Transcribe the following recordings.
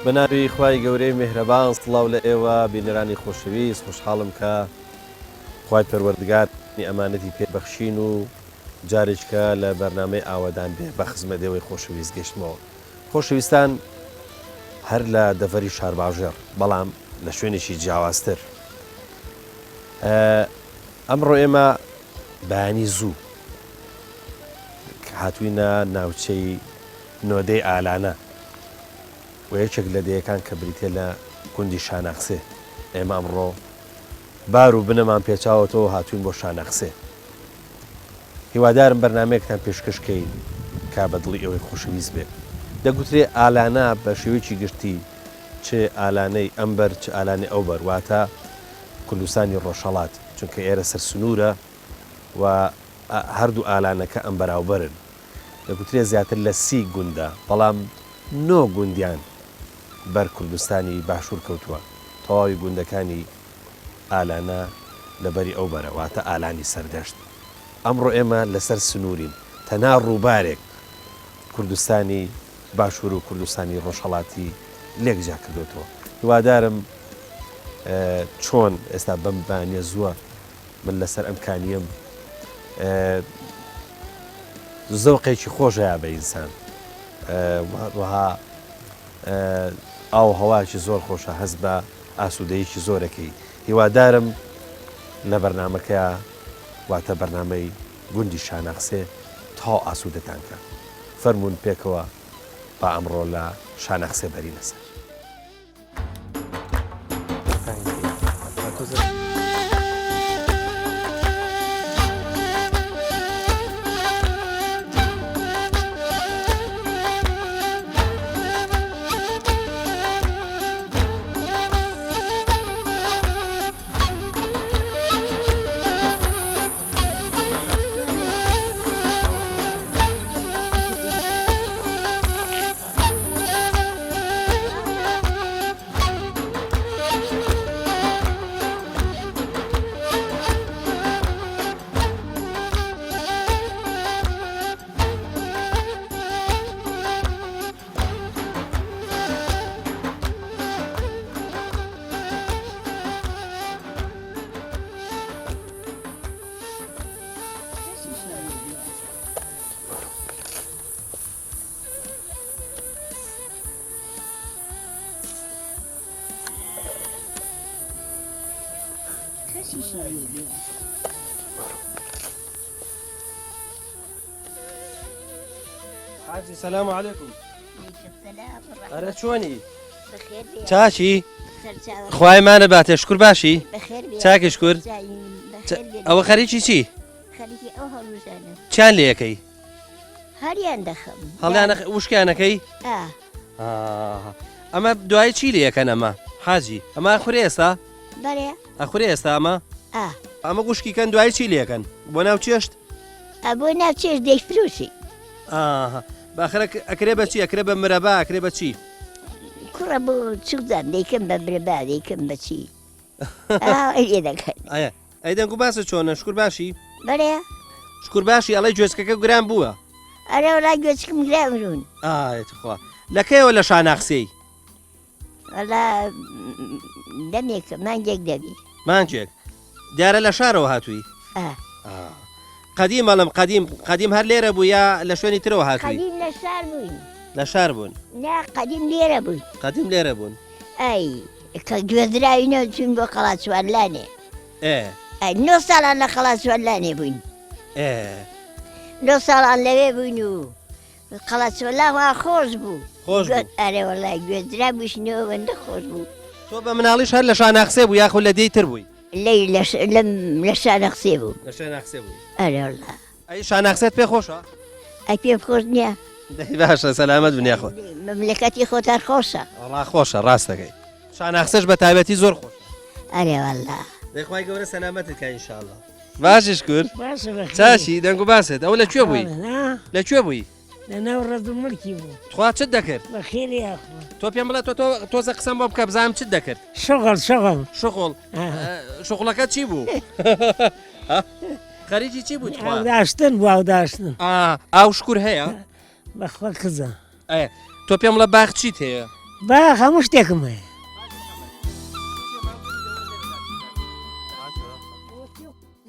بەناوی خوای گەورەی میهرەبان سڵاو لە ئێوە بینەرانی خۆشەویست خۆشحاڵم کە خوای پەروەردگار ئەمانەتی پێبەخشین و جارێککە لە بەرنامەی ئاوادان بێ بە خزمەتەوەی خۆشەویست گەشتمەوە. خۆشەویستان هەر لە دەڤەری شارباژێر بەڵام لە شوێنێکی جیاوازتر. ئەمڕۆ ئێمە بەیانی زوو هاتووینە ناوچەی نۆدەی ئالانە و یەکێک لە دەیەکان کە بریتێ لە گوندی شانەقسێ. ئێمە ئەمڕۆ بار و بنەمان پێچاوەتەوە هاتوین بۆ شانەقسێ. هیوادارم بەرنمەیەکتان پێشکەشکەین کا بەدڵی ئەوەی خۆشەویست بێ. دەگوترێ ئالانە بە شێوەیەکی گشتی چ ئالانەی ئەمبەر چ ئالانەی ئەوبەر واتە کوردستانی ڕۆژهەڵات، چونکە ئێرە سەر سنوورە و هەردوو ئالانەکە ئەم بەراوبەرن. دەگوترێ زیاتر لە 30 گوندە بەڵام 9 گوندیان بەر کوردستانی باشوور کەوتووە. تەواوی گوندەکانی ئالانە لەبەری ئەو بەرە واتە ئالانی سەردەشت. ئەمڕۆ ئێمە لەسەر سنوورین، تەنها ڕووبارێک کوردستانی باشوور و کوردستانی ڕۆژهەڵاتی لێکجا کردوتەوە. هیوادارم چۆن ئێستا بەم بانیە زووە من لەسەر ئەمکانیم زەوقێکی خۆشەیە بە ئینسان وەها ئاو هەواکی زۆر خۆشە، هەست بە ئاسوودەیەکی زۆرەکەی. هیوادارم لە بەرنمەکە واتە بەرنمەی گوندی شانەقسێ تا ئاسوودەتان کە فەرمونون پێکەوە با ئەمڕۆ لە شانەقسێ بەری لەسەر. حاجی سلام علیکم. ئەرە چۆنی؟ چاچی؟ خوایمانە باتێ شکر باشی؟ چاکی شکر. ئەوە خەریکی چی؟ چیان لێ یەکەی؟ هەریان دەخەم. هەڵیان وشکیانەکەی؟ ئەمە دوای چی لێ یەکەن ئەمە؟ حاجی ئەمە ئەخورێ ئێستا؟ بەڵێ ئەخورێ ئێستا ئەمە؟ ئەمە گوشکیکەن دوای چی لێکەن؟ بۆ ناو چێشت؟ بۆ ناو چێشت دەیفرۆشی. باخرە ئەکرێ بە چی؟ ئەکرێ بە مرەبا ئەکرێ بە چی؟ کوڕە بۆ چوزان دەیکەم بە مرەبا دەیکەم بە چی؟ لێ دەکەن. ئەی دەنگ و باسە چۆنە شکر باشی؟ بەڵێ شکر باشی ئەڵێ گوێچکەکە گران بووە. ئەرە وڵای گوێچکم گرامرون. خوا لەکەیەوە لە شانەقسەی؟ وەڵا دەمێکە مانگێک دەبی. مانگێک دیارە لە شارەوە هاتووی؟ قەدیم ئەڵم قەدیم هەر لێرە بوو یا لە شوێنی ترەوە هاتووی؟ قەدیم لە شار بووین. لە شار بوون؟ نا قەدیم لێرە بووین. قەدیم لێرە بوون. ئەی کە گوێزراوینەوە چوین بۆ قەڵات سوارلانێ. 9 ساڵان لە قەڵات سوارلانێ بووین. 9 ساڵان لەوێ بووین و قەڵات سوارلان خۆش بوو. خۆش بوو؟ ئەرێ وەڵای گوێزرا بووشنەوە بەندە خۆش بوو. تۆ بە مناڵیش هەر لە شانەقسێ بوو یاخود لە دەی تر بووی؟ لە شانەقسێ بوو. لە شانەقسێ بووی؟ ئەرێ وەڵا. ئەی شانەقسێت پێ خۆشە؟ ئەی پێم خۆش نییە. باشە سەلامەت بنیا خۆ. مەملەکەتی خۆتان خۆشە. وەڵا خۆشە ڕاستەکەی. شانەقسەش بە تایبەتی زۆر خۆش. ئەرێ وەڵا. دەخوای گەورە سەلامەتت کە ئینشاءڵڵا. باشیش کرد؟ چاشی دەنگ و باست ئەو لەکوێ بووی؟ لەکوێ بووی؟ لەناو ڕەدومڵکی بوو. تخوا چت دەکرد؟ بەخێری یاخوا. تۆ پێم بڵێ تۆزە قسەم بۆ بکە بزانم چت دەکرد؟ شغل شغڵ شغڵەکە چی بوو؟ خەریکی چی بوو ئەوداشتن بۆ ئەوداشتن ئاو شکور هەیە بەخوا کزە تۆ پێم لە باخ چیت هەیە با هەموو شتێکم هەیە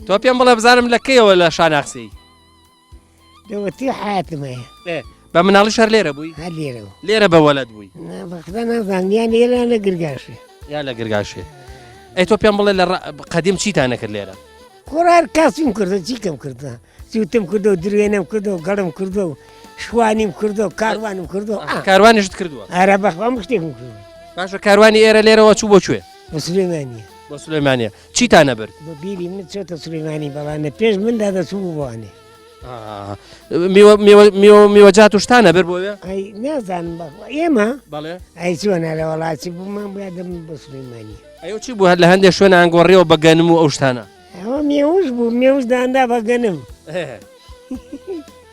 تۆ پێم بڵێ بزانم لە کەیەوە لە شاناخسی دەوەتی حیاتم هەیە بە مناڵی شەر لێرە بووی هەر لێرەوە لێرە بە وەلەد بووی بەخدا نازانیان لێرە لە گرگاشێ یا لە گرگاشێ ئەی تۆ پێم بڵێ لە قەدیم چیتان نەکرد لێرە کوڕار کاسیم کردە چیکەم کردە سوتم کردە و درێنم کردە و گەڵم کردە و شوانیم کردە و کاروانم کردە کاروانیشت کردووە ئارە بەخوا شتێکم کردو باشە کاروانی ئێرە لێرەوە چوو بۆ کوێ بە سلێمانیە بۆ سلێمانیە چیتان نەبرد بە بیری من چۆتە سلێمانی بەڵانە پێش مندا دەچوو بوانێ میوەجات و شتانە بەر بۆوێ ئەی نازانم بەخوا ئێمە بەڵێ ئەی چۆنە لە وڵاتی بوومان بادەم بە سلێمانی ئەو چی بوو هەر لە هەندێک شوێنە ئەنگۆڕێەوە بە گەنم و ئەو شتانە ئەوە مێوش بوو مێوش داندا بەگەنم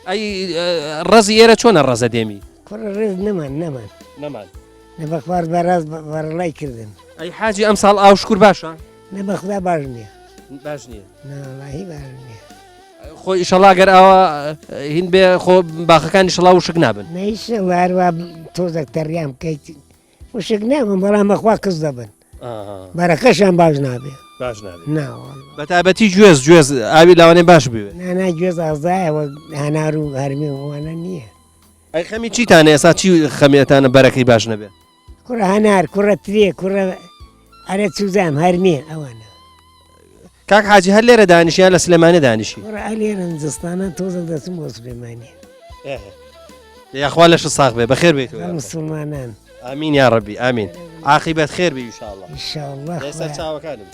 ئەی ڕەزی ئێرە چۆنە ڕەزە دێمی کوڕە ڕێز نەمان نەمان نە بە خوارد بەڕاست بەڕڵای کردن ئەی حاجی ئەم ساڵ ئاو شکور باشە نە بەخدا باش نییە باش نییە ناڵی باش نییە خۆی ئیشەڵا گەر ئەوە هین بێ خۆ باخەکانی شڵا وشک نابن نەیشە وارووا تۆزێک تەڕیان بکەیت وشک نابن بەڵام بەخوا کەس دەبن بەرەکەشان باش نابێ باش نابێت ناوە بەتابەتی گوێز ئاوی لاوانێ باش بوێت نانا گوێز ئازایەوە هەنار و هەرمی وانە نییە ئەی خەمی چیتانە ئێستا چی خەمیەتانە بەرەکەی باش نەبێت کوڕە هەنار کوڕە ترێ کوڕە ئەرە چوزام هەرمێ ئەوانە کاک حاجی هەر لێرە دانیشیان لە سلێمانێ دانیشی کوڕە ئەلێرە جستانە تۆزە دەچم بۆ سلێمانی یاخوا لەش ساغ بێ بەخێر بێتەوە مسلمانان ئامین یا ڕەبی ئامین عاقبەت خێر بێ ئینشاءالله ئینشاءالله ئێستا چاوەکانم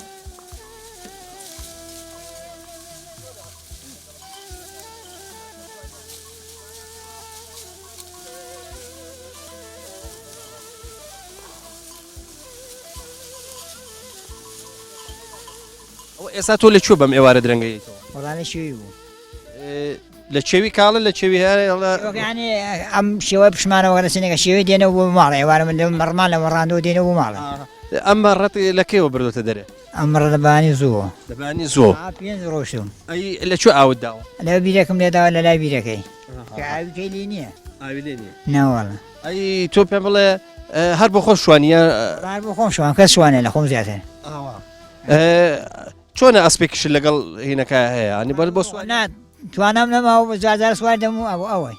ئێستا تۆ لە کوێ بەم ئێوارە درەنگەیەتەوە وەڵانە شوێی بوو لە چێوی کاڵە لە چێوی ینی ئەم شێوە پشمانەوە لە سنێکە شێوەی دێنەوە بۆ ماڵە ئێوارە من مەڕمان لە وەڕاندەوە دێنەوە بۆ ماڵە ئەمە ڕەت لە کێوە بردوتە دەرێ ئەمڕە لەبانی زووە دەبانی زۆ پێنج ڕۆشتم ئەی لە کوێ ئاوت داوە لەو بیرەکەم لێداوە لە لای بیرەکەی کە ئاویکەی لی نییە ئاوی لێ نییە ناوەڵە ئەی تۆ پێم بڵێ هەر بۆ خۆش شوانیە بار بۆ خۆم شوان کەس شوانێ لە خۆم زیاتر چۆنە ئەسپێکیش لەگەڵ هینەکە هەیە ئەنی بەر بۆ سوان توانام نەماوە بە جار سوار دەموو ئەوەی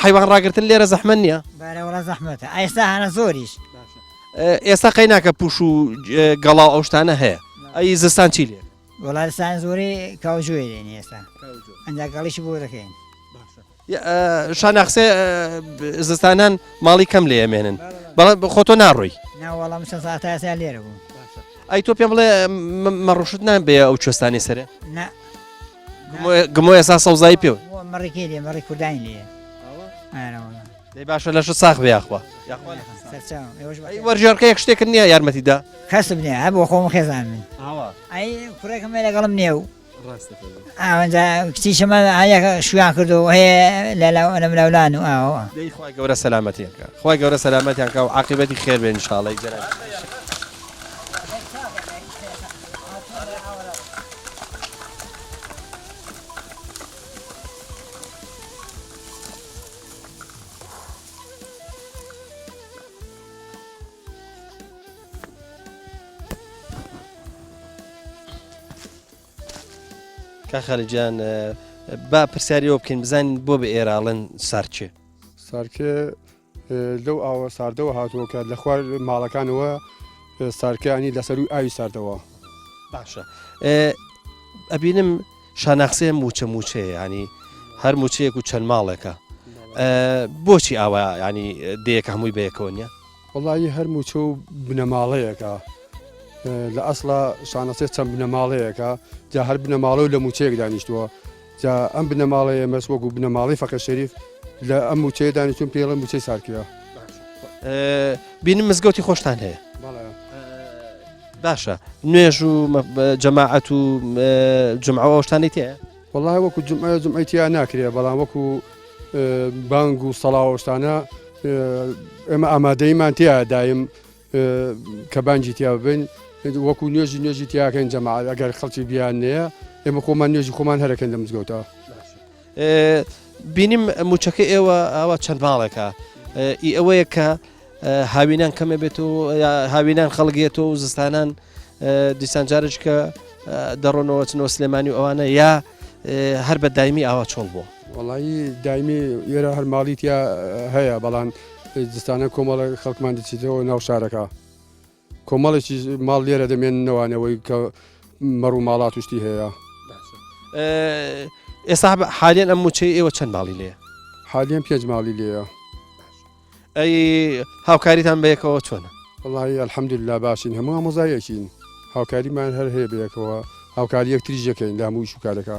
حیوان ڕاگرتن لێرە زەحمەن نییە بارەوەڵە زەحمەتە ئێستا هەنە زۆریش ئێستا قەی ناکە پوش و گەڵاو ئەو شتانە هەیە ئەی زستان چی لێ وڵاتستان زۆری کاوجوێ لێنی ئێستا ئەنجا گەڵیشی بۆ دەکەین شاناخسێ زستانان ماڵی کەم لێ ئەمێنن بەڵام خۆ تۆ ناڕۆی ناوەڵام چەند ساعت ئێستا لێرە بوو ئەی تۆ پێم بڵێ مەڕۆشت نابێ ئەو کوێستانی سەرێ نە گمۆ ئێستا سەوزایی پێوە مەڕێکی لێ مەڕی کوردانی لێ دەی باشە لەش ساخ بێ یاخوا وەرژێڕکە یەک شتێکن نییە یارمەتیدا کەسم نییە هە بۆ خۆم خێزان من ئەی کوڕێکم لەگەڵم نییە و ئەوەنجا کچی شەمە هەیە شویان کردو هەیە لە ملاولان و ئاوە خی گەورە سەلامەتیانکە خی گەورە سەلامەتیانکە و عاقبەتی خێر بێن انشاءڵی جەران خەلیجان با پرسیاریەوە بکەین بزانین بۆ بە ئێراڵن سارچێ سارکێ لەو ئاوە ساردەوە هاتووە کە لە خوار ماڵەکانەوە سارکانی لەسەر و ئاوی ساردەوە باشە ئەبینم شاناخسێ موچە موچەیە ینی هەر موچەیەک و چەند ماڵێکە بۆچی ئاوا ینی دەیەکە هەمووی بەیەکەوە نیە وەڵی هەر موچە و بنەماڵەیەکە لە ئەسڵا شانەسێ چەند بنەماڵەیەکە جا هەر بنەماڵە و لە موچەیەک دانیشتووە جا ئەم بنەماڵەیە مەسوەک و بنەماڵی فەقە شەریف لە ئەم موچەیە دانیشتون پێڵە موچەی سارکیە بینم مزگەوتی خۆشتان هەیە باشە نوێژ و جەماعەت و جمعەوە شتانی تەیە وەڵای وەکو جمعیتیان ناکرێ بەڵام وەکو بانگ و سەڵاوەشتانە ئێمە ئامادەیمان تیا دایم کە بانجی تیا ببین وەکو نوێژی تیاکەین جەماعەت ئەگەر خەڵکی بیان نەیە ئێمە خۆمان نوێژی خۆمان هەرەکەن لە مزگەوتە. بینیم موچەکە ئێوە ئەوە چەند ماڵێکە ئی ئەوەیە کە هاوینان کەمە بێت و هاوینان خەڵگێت و زستانان دیسان جارێک کە دەڕۆنەوە چنەوە سلێمانی و ئەوانە یا هەر بە دایمی ئاوا چۆڵ بووە. وڵایی دایمی ئێرە هەر ماڵیتیا هەیە بەڵام زستانە کۆمەڵە خەڵکمان دەچێتەوە ناو شارەکە کۆمەڵێکی ماڵ لێرە دەمێننەوانەوەی کە مەڕ و ماڵات توشتی هەیە. ئێستا حالیان ئەم موچەی ئێوە چەند ماڵی لێە؟ حالیان 5 ماڵی لێە. ئەی هاوکاریتان بەیەکەوە چۆنە؟ وڵی ئەلحەمدوللا باشین هەموو ئامۆزایەکین هاوکاریمان هەر هەیە بەیەکەوە هاوکاری یەکتریش یەکەین لە هەمووی شوکارەکە.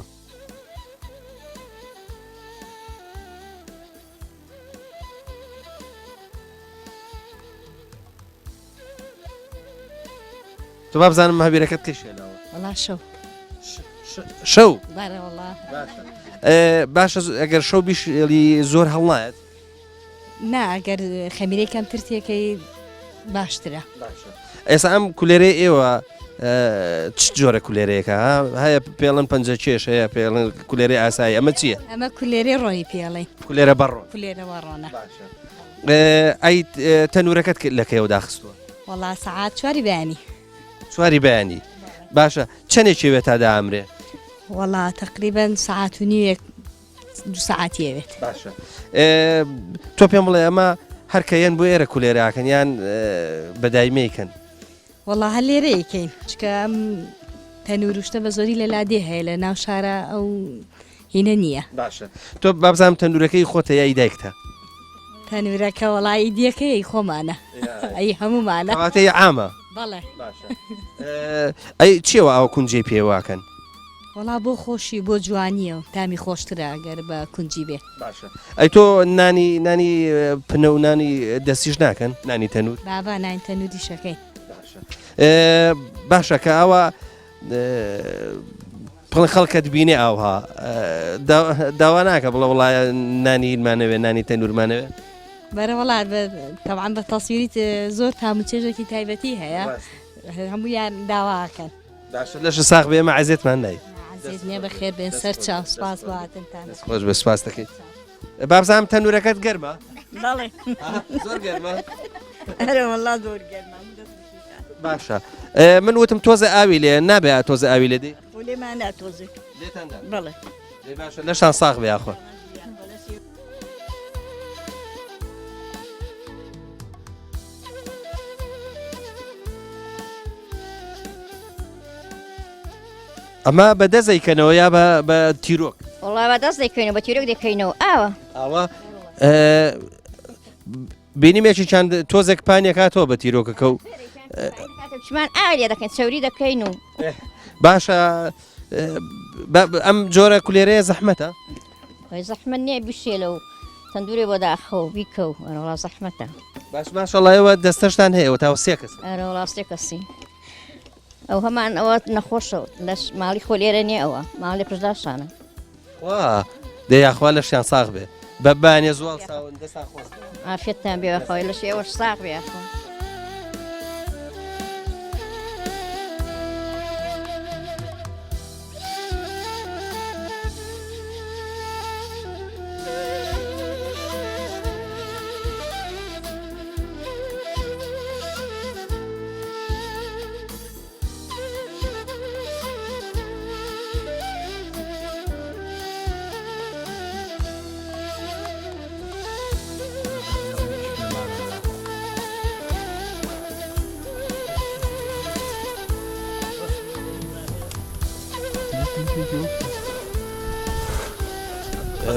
تو با بزانم هەبیرەکەت کەشێنەوە والله شەو بارە والله باشە ئەگەر شەو بیشێلی زۆر هەڵنایەت نا ئەگەر خەمیرەکەم ترتێکەکەی باشترە. ئێستا ئەم کولێرەی ئێوە چ جۆرە کولێرەیەەکە هەیە پێڵن پەنجە کێش هەیە پێڵن کولێرەی ئاسایی ئەمە چییە؟ ئەمە کولێرەی ڕۆی پێڵێ کولێرە بەڕۆ کولێرەوە ڕۆنە. ئەی تەنورەکەت لەکەیەوە داخستووە؟ والله سەعات 4 بەیانی. 4 بەیانی باشە چەندێکی وێت تا دامرێ؟ والله تقریبا ساعت و نیوێک 2 ساعتیەوێت. باشە تۆ پێم بڵێ ئەمە هەرکەیەن بۆ ئێرە کولێراکەن یان بەدایمەیکەن؟ والله هەر لێرەیەکەین چکە ئەم تەنوروشتە بە زۆری لە لادێ هەیە لە ناو شارە ئەو هینە نییە. باشە تۆ بابزانام تەنورەکەی خۆتە یای دایکتە؟ تەنورەکە وڵی دیەکەی خۆمانە ئەی هەمومانە واتەیە عامە؟ بەڵێ. ئەی چیەوە ئەو کونجێ پێواکەن؟ وڵا بۆ خۆشی بۆ جوانیە و تامی خۆشترە گەر بە کونجی بێ. باشە ئەی تۆ نانی پنە و نانی دەستیش ناکەن نانی تەنور؟ بابا نانی تەنوری شەکەی. باشە کە ئەوە پڵ خەڵکەت بینێ ئاوها داوا ناکە بڵە وڵایە نانی ئیلمانەوێ نانی تەنورمانەوێ؟ بەرە وڵات تەوان بە تەسویریت زۆر تاموچێژێکی تایبەتی هەیە هەموویان داواکەن. باشە لەش ساغ بێ ئێمە عەزیێتمان نای. عەزیز نییە بەخێر بێن سەر چاو سپاس باتنتان. خۆش بە سپاس دەکەیت. بابزانام تەنورەکەت گەرمە؟ بەڵێ زۆر گەرمە؟ ئەرە وەڵا زۆر گەرمە. باشە من وتم تۆزە ئاوی لێ نابێ تۆزە ئاوی لێ دێ؟ لێمان ناتۆزێ بەڵێ باشە لەشان ساغ بێ ئاخۆ. ئەمە بە دەزەیکەنەوە یا بە تیرۆک؟ وڵای بە دەست دەکەینەوە بە تیرۆک دەکەینەوە ئاوە ئاوە بینیمێکی چند تۆزێک پانێک هاتەوە بە تیرۆکەکە و چمان ئاوێ دەکەین چەوری دەکەین و باشە ئەم جۆرە کولێرەیە زەحمەتە؟ زەحمەت نییە بشێلە و تەندورێ بۆ داخەوە بیکە و ئەرەوڵا زەحمەتە. باش ماشەڵایەوە دەستەشتان هەیەەوە تاوە 3 کەس؟ ئەرەوڵا 3 کەسی ئەو هەمان ئەوە نەخۆشە لەش ماڵی خۆلێرە نیە ئەوە ماڵی پرژداشانە. وا دەیاخوا لەشیان ساغ بێ بە بانێ زوڵ دەستان خۆست ئافرەتتان بێخەوەی لەش ئێوەش ساغ بێخەوە.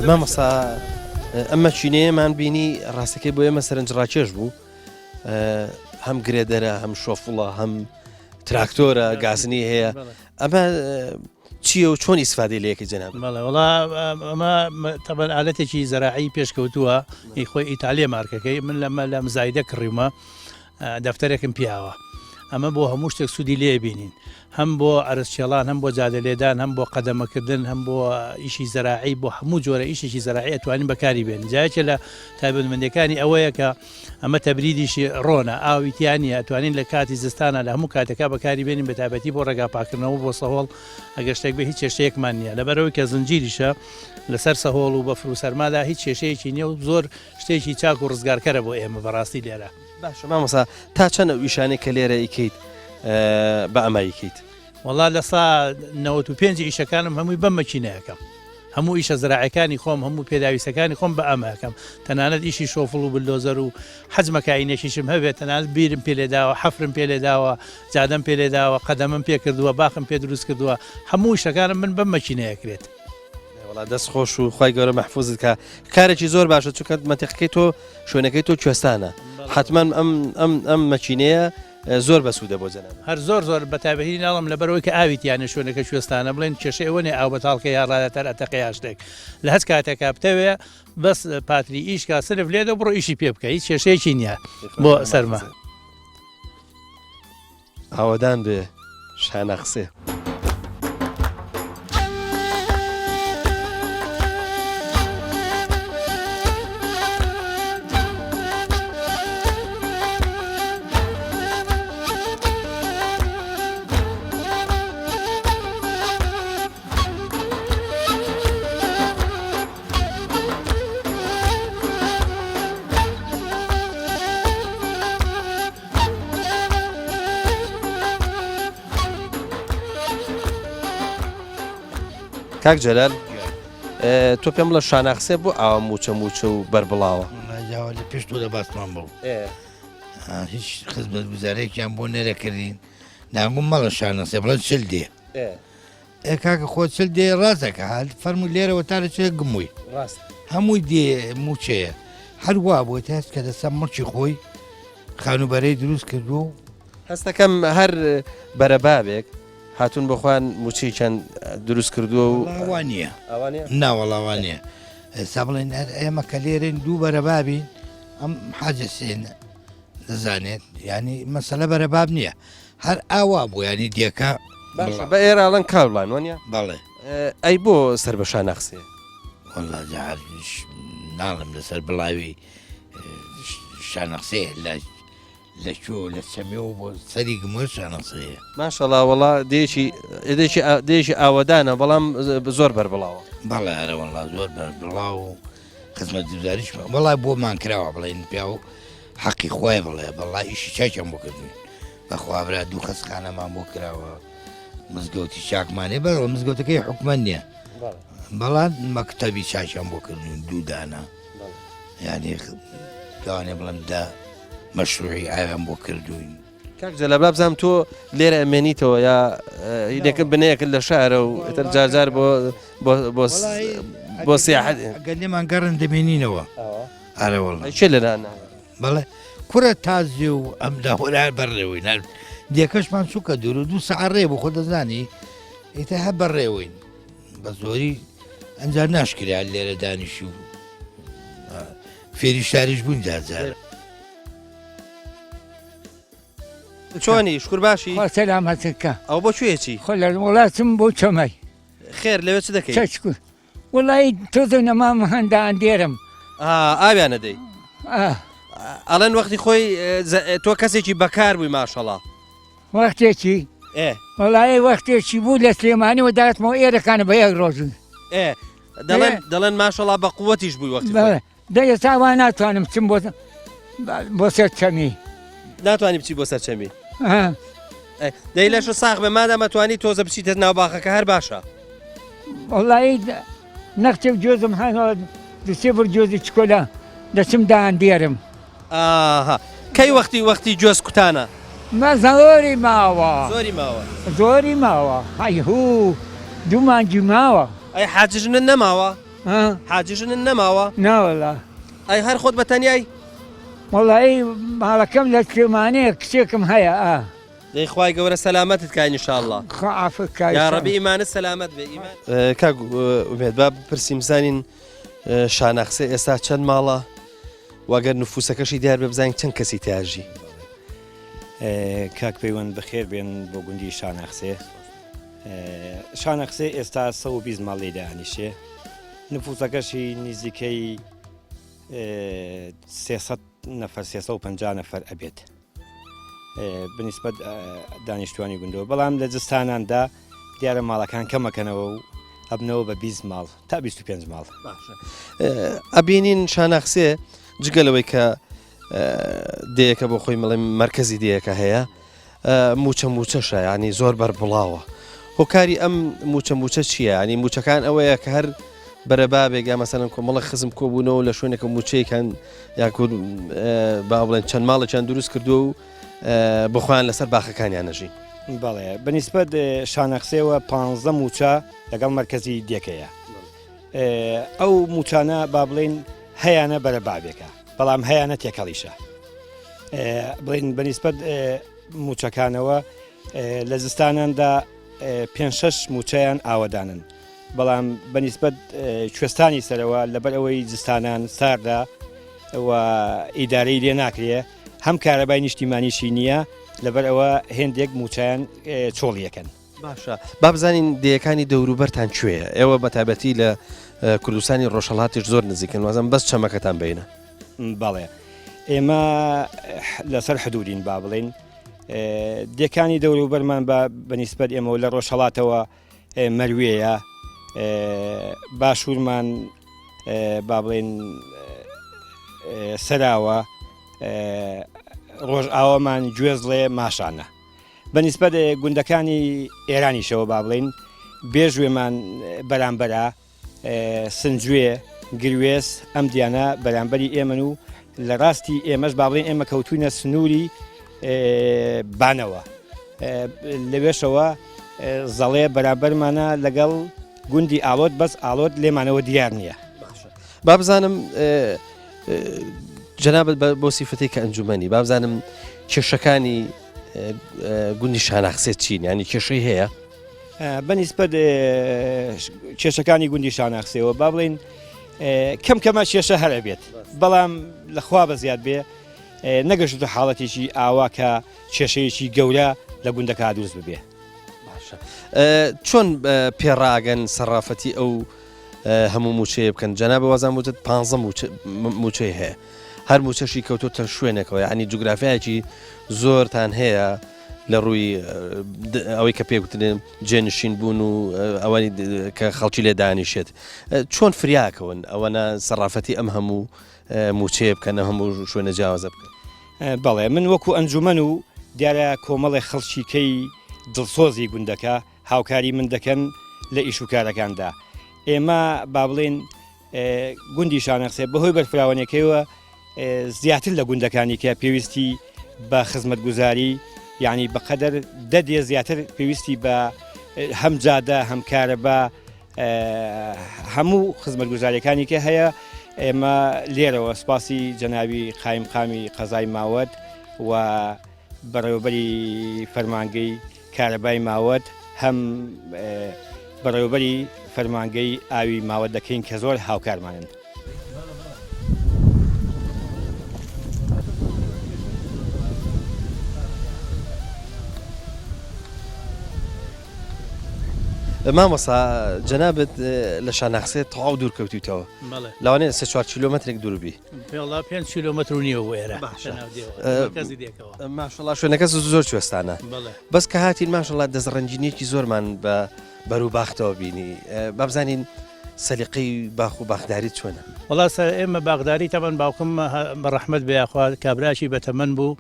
مامەسا ئەمە چینەیەمان بینی ڕاستەکەی بۆ ئێمە سەرنجڕاکێش بوو هەم گرێدەرە هەم شۆفڵە هەم تراکتۆرە گازنی هەیە ئەمە چییە و چۆن ئیسفادەی لەیەکە جەناب؟ بەڵێ وڵا ئەمە تەبەن ئالەتێکی زەراعی پێشکەوتووە خۆی ئیتالیا مارکەکەی من لەمە لە مزایدە کڕیمە دەفتەرێکم پیاوە ئەمە بۆ هەموو شتێک سوودی لێ بینین هەم بۆ ئەرزچێڵان هەم بۆ جادە لێدان هەم بۆ قەدەمەکردن هەم بۆ ئیشی زەراعی بۆ هەموو جۆرە ئیشێکی زەراعی ئەتوانین بەکاری بێن جایەکە لە تایبەتمەندەکانی ئەوەیە کە ئەمە تەبریدیشی ڕۆنە ئاویتیانە ئەتوانین لە کاتی زستانە لە هەموو کاتەکە بەکاری بێنین بە تایبەتی بۆ ڕێگاپاکردنەوە بۆ سەهۆڵ ئەگەر شتێک بە هیچ کێشەیەکمان نییە لەبەرەوەی کە زنجیریشە لەسەر سەهۆڵ و بە فروسەرمادا هیچ کێشەیەکی نییە و زۆر شتێکی چاک و ڕزگارکەرە بۆ ئێمە بەڕاستی لێرە باشە مامۆستا تا چەند ویشانەی کە لێرە ئیکەیت بە ئەمایکەیت وڵا لە سا 95 ئیشەکانم هەمووی بەم مەکینەیەکەم هەموو ئیشە زراعەکانی خۆم هەموو پێداویستەکانی خۆم بە ئەمەکەم تەنانەت ئیشی شۆفڵ و بلدۆزەر و حەزمەکاینێکیشم هەبێت تەنانەت بیرم پێ لێداوە حەفرم پێ لێداوە جادەم پێ لێداوە قەدەمم پێ کردووە باخم پێ دروست کردووە هەموو شەکانم من بەم مەکینەیەکرێت وڵا دەست خۆش و خی گەورە مەحفوظت کە کارێکی زۆر باشە چونکە مەتیقەکەی تۆ شوێنەکەی تۆ کوێستانە حتمما ئەم مەچینەیە زۆر بەسوودە بۆ جەناب هەر زۆر بەتابەتی ناڵم لەبەرەوەی کە ئاویتیانە شوێنەکە کوێستانە بڵێن کێشەی ئەوە نێ ئاو بەتاڵکە یا ڕادەتەر ئەتەقەیا شتێک لە هەست کاتێکا بتەوێ بەس پاتری ئیشکا سرف لێدە بڕۆ ئیشی پێ بکە هیچ کێشەیەکی نییە بۆ سەرمە ئاوەدان بێ شانە قسێ کاک جەلال تۆ پێم بڵە شاناقسێ بۆ ئاوا موچە و بەربڵاوە جاوە لە پێش تۆ لە باسمان بوو هیچ خزمەت گوزارێکیان بۆ نەرەکردین ناگوم مەڵە شانەسێ بڵێن چل دێ کاکە خۆ چل دێ ڕاستەکە هەل فەرمووی لێرەوە تارە چێ گمووی هەمووی دێ موچەیە هەروە بۆ هەست کە دەسە مڵکی خۆی خانوبەرەی دروست کردو و هەستەکەم هەر بەرەبابێک هاتوون بخوان موچی چەند دروست کردووە و وانە ناوەڵاوانە ئێستا بڵێن ئێمە کە لێرن دوو بەرەبابین ئەم حاجەسێن دەزانێت ینی مەسەلە بەرەباب نییە هەر ئاوا بوو ینی دیەکە بە ئێراڵەن کاڵان وانە بەڵێ ئەی بۆ سەر بە شانەقسێ وەڵا جاریش ناڵم لەسەر بڵاوی شانەقسێ لە چۆ لە سەمێ و بۆ سەری گمۆ شانەقسەیە ماشەڵا وڵا دێشی ئاوەدانە بەڵام زۆر بەربڵاوە بەڵێ ئەرە وەڵا زۆر بەربڵاو و خزمەت گوزاریش وەڵای بۆمان کراوە بڵێن پیا و حەقی خۆی بڵێ بەڵای ئیشی چاکیان بۆ کردوین بەخوابرا دوو خەسخانەمان بۆ کراوە مزگەوتی چاکمانێ بەڵ مزگەوتەکەی حکومەت نییە بەڵام مەکتەبی چاکیان بۆ کردوین دوودانە یعنی کەوانێ بڵم دا مەشروعی ئاویان بۆ کردوین کاک جەلال بزانم تۆ لێرە ئەمێنیتەوە یا هینێکە بنەیەکرد لە شارە و ئەتر جارجار بۆ سیاحەت گەندێمان گەڕن دەمێنینەوە ئارە وەڵا چێ لەران بەڵێ کوڕە تازێ و ئەمدا هۆرار بەڕێوەی دیەکەشمان چووکە دوور و دوو سەعات ڕێ بۆ خۆ دەزانی ئیتە هە بەڕێوەین بە زۆری ئەنجار ناشکرا لێرە دانیشی و فێری شاریش بووین جارجار چۆنی شکر باشی سەلامەتەکە ئەو بۆ کوێچی خۆ لە وڵاتم بۆ چۆمەی خێر لەوێ چ دەکەی چشکر وڵی تۆزە نەمام هەندان دێرم ئاویانە دەی ئەڵەن وەختی خۆی تۆ کەسێکی بەکار بووی ماشەڵا وەختێکی وڵایە وەختێکی بوو لە سلێمانی و داتمەوە ئێرەکانە بە یەک ڕۆژن دەڵێن ماشەڵا بە قووەتیش بووی وەختی دەیە تاوا ناتوانم چم بۆ سەر چەمی ناتوانانی بچی بۆ سەر چەمی دەی لەش ساغ بە مادامەتوانی تۆزە بچیتە ناوباخەکە هەر باشە وڵی نەختێ جۆزم هەنەوە دوسێ بڕ جۆزی چکۆلا دەچم دان دێرم کەی وەختی جۆز کوتانە مە زۆری ماوە زۆری ماوە هەیهوو دوو مانگی ماوە ئەی حاجژنن نەماوە حاجژنن نەماوە ناوەڵا ئەی هەر خۆت بەتەنیایی وڵی ماڵەکەم لە سلێمانەیە کچێکم هەیە دەیخوای گەورە سەلامەتت کاین ئینشاءڵڵا یا ڕەبی ئیمانت سەلامەت بێ کاک ئومێد با بپرسیم زانین شانەقسێ ئێستا چەند ماڵە واگەر نفوسەکەشی دیار بێ بزانین چەند کەسی تیاژی کاک پەیوەند بەخێر بێن بۆ گوندی شانەخسێ. شانەخسێ ئێستا 120 ماڵ لێ داهاتنیشێ، نفوسەکەشی نزیکەی 300 نەفەر 350 نەفەر ئەبێت بنسبەت دانیشتوانی گوندەوە، بەڵام لە جستاناندا دیارە ماڵەکان کەمەکەنەوە و ئەبنەوە بە 20 ماڵ تا 25 ماڵ. ئەبینین شانەخسێ جگەلەوەی کە دەیەکە بۆ خۆی مەڵێ مرکزی دەیەکە هەیە، موچە ینی زۆر بەربڵاوە. هۆکاری ئەم موچە چییە؟ ینی موچەکان ئەوەیە کە هەر بەرەبابێکا مەسەن کۆمەڵە خزم کۆبوونەوە لە شوێنێکە موچەیەکان یاکوور با بڵێن چەند ماڵێکیان دروست کردو و بخۆیان لەسەر باخەکانیان نەژین. بەڵێ بەنسبەت شانەخسێەوە 15 موچە لەگەڵ مرکزی دێکەیە. ئەو موچانە با بڵێن هەیەە بەرەبابێکە، بەڵام هەیەە تێکەڵیشە. بڵێن بەنسبەت موچەکانەوە لە زستاناندا 5-6 موچەیان ئاوەدانن، بەڵام بەنسبەت کوێستانی سەرەوە لەبەر ئەوەی زستانان ساردا و ئیدارەی لێ ناکرێ، هەم کارەبای نیشتیمانیشی نییە، لەبەر ئەوە هێندێک موچیان چۆڵیەکەن. باشە با بزانین دەیەکانی دەوروبەرتان کوێیە؟ ئێوە بەتابەتی لە کوردستانی ڕۆژهەڵاتیش زۆر نزیکن، وازم بەس چەمەکەتان بینە. بەڵێ ئێمە لەسەر حدودین با بڵێن، دێکانی دەوروبەرمان بەنسبەت ئێمە لە ڕۆژهەڵاتەوە مەروێیە، باشوورمان با بڵێن سەراوە، ڕۆژ ئاوامان گوێزڵێ ماشانە. بەنسبەت گوندەکانی ئێرانیشەوە با بڵێن بێژوێمان بەرامبەرە، سنجوێ، گروێس ئەم دیانە بەرامبەری ئێمن و لە ڕاستی ئێمەش با بڵێن ئێمە کەوتوینە سنووری بانەوە، لەوێشەوە زەڵێ بەرامبەرمانە لەگەڵ گوندی ئاڵۆت، بەس ئاڵۆت لێمانەوە دیار نییە. با بزانم جەنابەت بۆ سیفەتی کە ئەنجومەنی با بزانم کێشەکانی گوندی شانەخسێ چین، ینی کێشەی هەیە؟ بەنسبەت کێشەکانی گوندی شانەخسێەوە با بڵێن کەم کەمە کێشە هەرە بێت، بەڵام لەخوا بە زیاد بێ نەگەشتە حاڵەتێکی ئاوا کە کێشەیەکی گەورە لە گوندەکە دروست ببێ. باشە چۆن پێڕاگەن سەرافەتی ئەو هەموو موچەیە بکەن؟ جەنابە وازان وتت 15 موچەی هەیە، هەر موچەشی کەوتوتە شوێنێکەوە، ینی جوگرافایەکی زۆرتان هەیە لە ڕووی ئەوەی کە پێگوتن جێنشین بوون و ئەوانی کە خەڵکی لێ دانیشێت. چۆن فریاکەون ئەوەنە سەرافەتی ئەم هەموو موچەیە بکەنە هەموو شوێنە جیاوازە بکەن؟ بەڵێ من وەکو ئەنجومەن و دیارە کۆمەڵی خەڵکیکەی دڵسۆزی گوندەکە هاوکاری من دەکەن لە ئیش و کارەکاندا. ئێمە با بڵێن گوندی شانەخسێ بەهۆی بەرفراوانەکەیەوە زیاتر لە گوندەکانی کە پێویستی بە خزمەتگوزاری، یعنی بەقەدەر دەدێ زیاتر پێویستی بە هەم جادە هەم کارەبا هەموو خزمەتگوزاریەکانی کە هەیە. ئێمە لێرەوە سپاسی جەناوی قایم قامی قەزای ماوەت و بەڕێوەبەری فەرمانگەی کارەبای ماوەت، هەم بەڕێوەبەری فەرمانگەی ئاوی ماوەت دەکەین کە زۆر هاوکارمانن. مامۆستا جەنابەت لە شانەخسێ تەواو دوور کەوتیتەوە، لەوانەیە 3-4 کیلۆمەترێک دووربی؟ 5 کیلۆمەتر و نییە ئێرە. ماشەڵڵا شوێنەکە زۆر کوێستانە، بەس کە هاتین ماشەڵڵا دەستڕەنجینیەکی زۆرمان بە بەروباختەوە بینی. با بزانین سەلیقەی باخ و باخداری چۆنە؟ وڵا ئێمە باغداری تەمەەن باوکم بە ڕەحمەت بەیاخوا کابراشی بە تەمەەن بوو،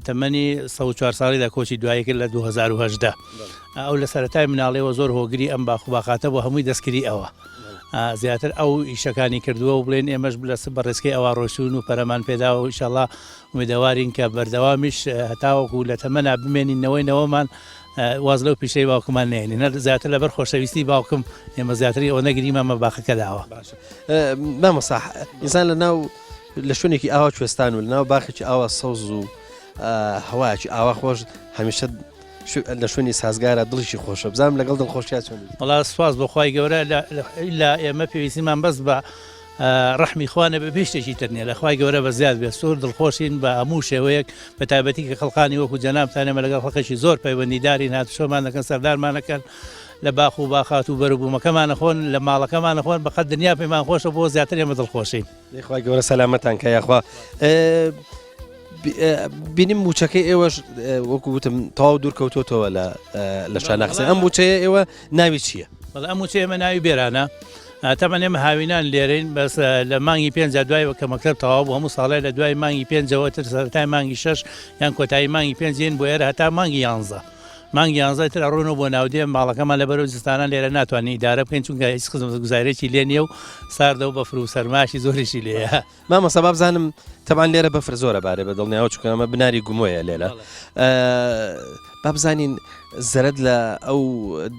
تەمەنی 104 ساڵیدا کۆچی دوایی کرد لە 2010. ئەو لە سەرەتای مناڵەوە زۆر هۆگری ئەم باخ و باخاتە بۆ هەمووی دەستکردی ئەوە، زیاتر ئەو ئیشەکانی کردووە و بڵێن ئێمەش بە ڕێزکەی ئەوە ڕۆشتون و پەرەمان پێدا و ئینشاءڵڵا ومیدەوارین کە بەردەوامیش هەتاوەکو لە تەمەنا بمێنینەوەینەوەمان واز لەو پیشەی باوکمان نێنی نە زیاتر لەبەر خۆشەویستی باوکم ئێمە زیاتری ئەو نەگریمەمە باخەکە داوە. مامۆستا ئینسان لە ناو لە شوێنێکی ئاوا کوێستان و لە ناو باخێکی ئاوا سەوز و هەوایەکی ئاوا خۆش هەمیشە لە شوێنی سازگارە دڵیشی خۆشە، بزانم لەگەڵ دڵخۆشیات چۆن؟ وڵا سواز بۆ خوای گەورە لە ئێمە پێویستیمان بەس بە ڕەحمی خوانە بە پێشتێکی ترنیە لە خوای گەورە بە زیاد بێت سۆر دڵخۆشین بە هەموو شێوەیەک بە تایبەتی کە خەڵقانی وەکو جەنابتانێمە لەگەڵ خەڵکەشی زۆر پەیوەندیدارین هاتوشۆمان دەکەن سەردارمانەکەن لە باخ و باخات و بەروبوومەکەمانە خۆن لە ماڵەکەمانە خۆن بەقەت دنیا پێمان خۆشە بۆ زیاتر ئێمە دڵخۆشین لێخوای گەورە سەلامەتان کە یاخوا بینیم موچەکەی ئێوەش وەکو وتم تەواو دوورکەوتۆتەوە لە شانەقسە ئەم موچەیە ئێوە ناوی چییە؟ بەڵام ئەم موچەیە ئێمە ناوی بێرانە تەمەن ئێمە هاوینان لێرەین بەس لە مانگی 5 دوای کە مەکتەب تەواو بوو هەموو ساڵای لە دوای مانگی 5ەوە تر سەرەتای مانگی 6 یان کۆتایی مانگی 5 بۆ ئێرە هەتا مانگی 11 مانگی 11 تر ئەڕۆنەوە بۆ ناودێ ماڵەکەمان لە بەرەو زستانان لێرە ناتوانین ئیدارە بکەین چونکە هیچ خزمەت گوزارێکی لێ نییە و ساردە و بەفر و سەرماشی زۆریشی لێە مامەستا با بزانم تەبان لێرە بەفر زۆرە بارێ بە دڵنیاوە چونکە ئەمە بناری گومۆیە لێرە با بزانین زەرد لە ئەو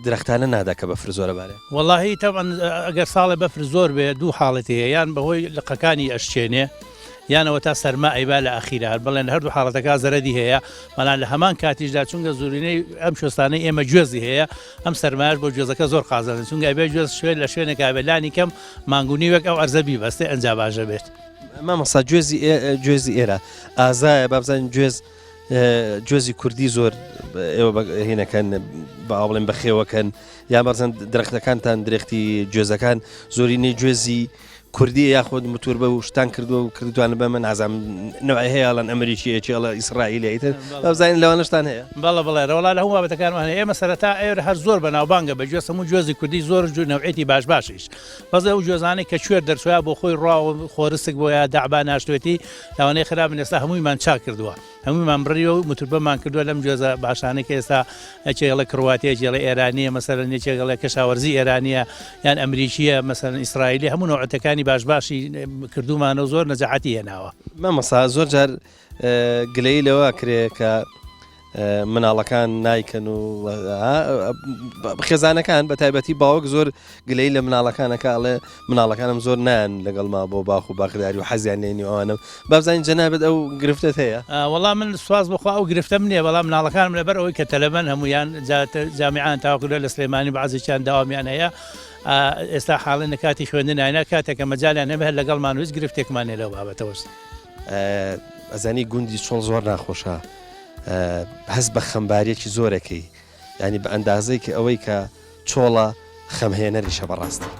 درەختانە نادا کە بەفر زۆرە بارێ وەڵاهی تەبەن ئەگەر ساڵێ بەفر زۆر بێ دوو حاڵەتی هەیە یان بەهۆی لقەکانی ئەشچێنێ یانەوە تا سەرما ئەیبا لە ئەخیرا بڵێن هەردوو حاڵەتەکە زەرەدی هەیە بەڵام لە هەمان کاتیشدا چونکە زۆرینەی ئەم شۆستانەی ئێمە گوێزی هەیە ئەم سەرمایش بۆ گوێزەکە زۆر قازانن چونکە ئەبێ گوێز شوێن لە شوێنێک ئابێلانی کەم مانگونی وەک ئەو ئەرزەبی بەستێ ئەنجا باشە بێت مامەستا گوێزی ئێرە ئازایە با بزانین گوێزی کوردی زۆر ئێوە هینەکەن بە ئاڵێن بەخێوەکەن یا بەزەن درەختەکانتان درێختی گوێزەکان زۆرینەی گوێزی کوردی یاخۆ متور بە و شتان کردووە و کردوانە بە من ئازام نوعی هەیەڵەن ئەمریکیەکی ئەڵە ئیسرائیلی ئیتر بزانین لەوانشتان هەیە بەڵێ ڕۆڵا لە هەموو بابەتەکانمان هەیە ئێمە سەرەتا ئێرە هەر زۆر بەناوبانگە بە گوێز هەموو گوێزی کوردی زۆر جو نەوعێتی باشیش بەزە ئەو گوێزانەی کە کوێر دەرچوە بۆ خۆی ڕاو خۆرسک بۆ یا داعبا ناشتوێتی لەوانەیە خراپن ئێستا هەموویمان چاک کردووە هەموویمان بڕیەوە و متوربەمان کردووە لەم گوێزە باشانەی کە ئێستا چێڵە کرواتیە جێڵە ئێرانیە مەسەرەن چێگەڵە کەشاوەرزی ئێرانیە یان ئەمریکیە مەسەرەن ئیسرائیلی هەموو نوعەتەکانی باشی کردومانە و زۆر نەجاحەتی هێناوە مامەستا زۆر جار گلەی لەوە کرێ کە مناڵەکان نایکەن و خێزانەکان بە تایبەتی باوەک زۆر گلەی لە مناڵەکانەکە ئەڵێ مناڵەکانم زۆر نان لەگەڵما بۆ باخ و باخداری و حەزیان لێنی ئەوانم بابزانین جەنابەت ئەو گرفتت هەیە وەڵام من سواز بخوا ئەو گرفتەم نییە بەڵام مناڵەکانم لەبەر ئەوەی کە تەلەبەن هەمویان جامیعان تاواکردە لە سلێمانی بەعزییان داوامیان هەیە ئێستا حاڵی نکاتی خوێندن ناینا کاتێکە مەجالیان هەبێت لەگەڵمان ویست گرفتێکمانێ لەو بابەتەوەست ئەزانی گوندی چۆڵ زۆر ناخۆشە هەست بە خەمبارێکی زۆرەکەی ینی بە ئەندازەی کە ئەوەی کە چۆڵە خەمهێنەریشە بەڕاستی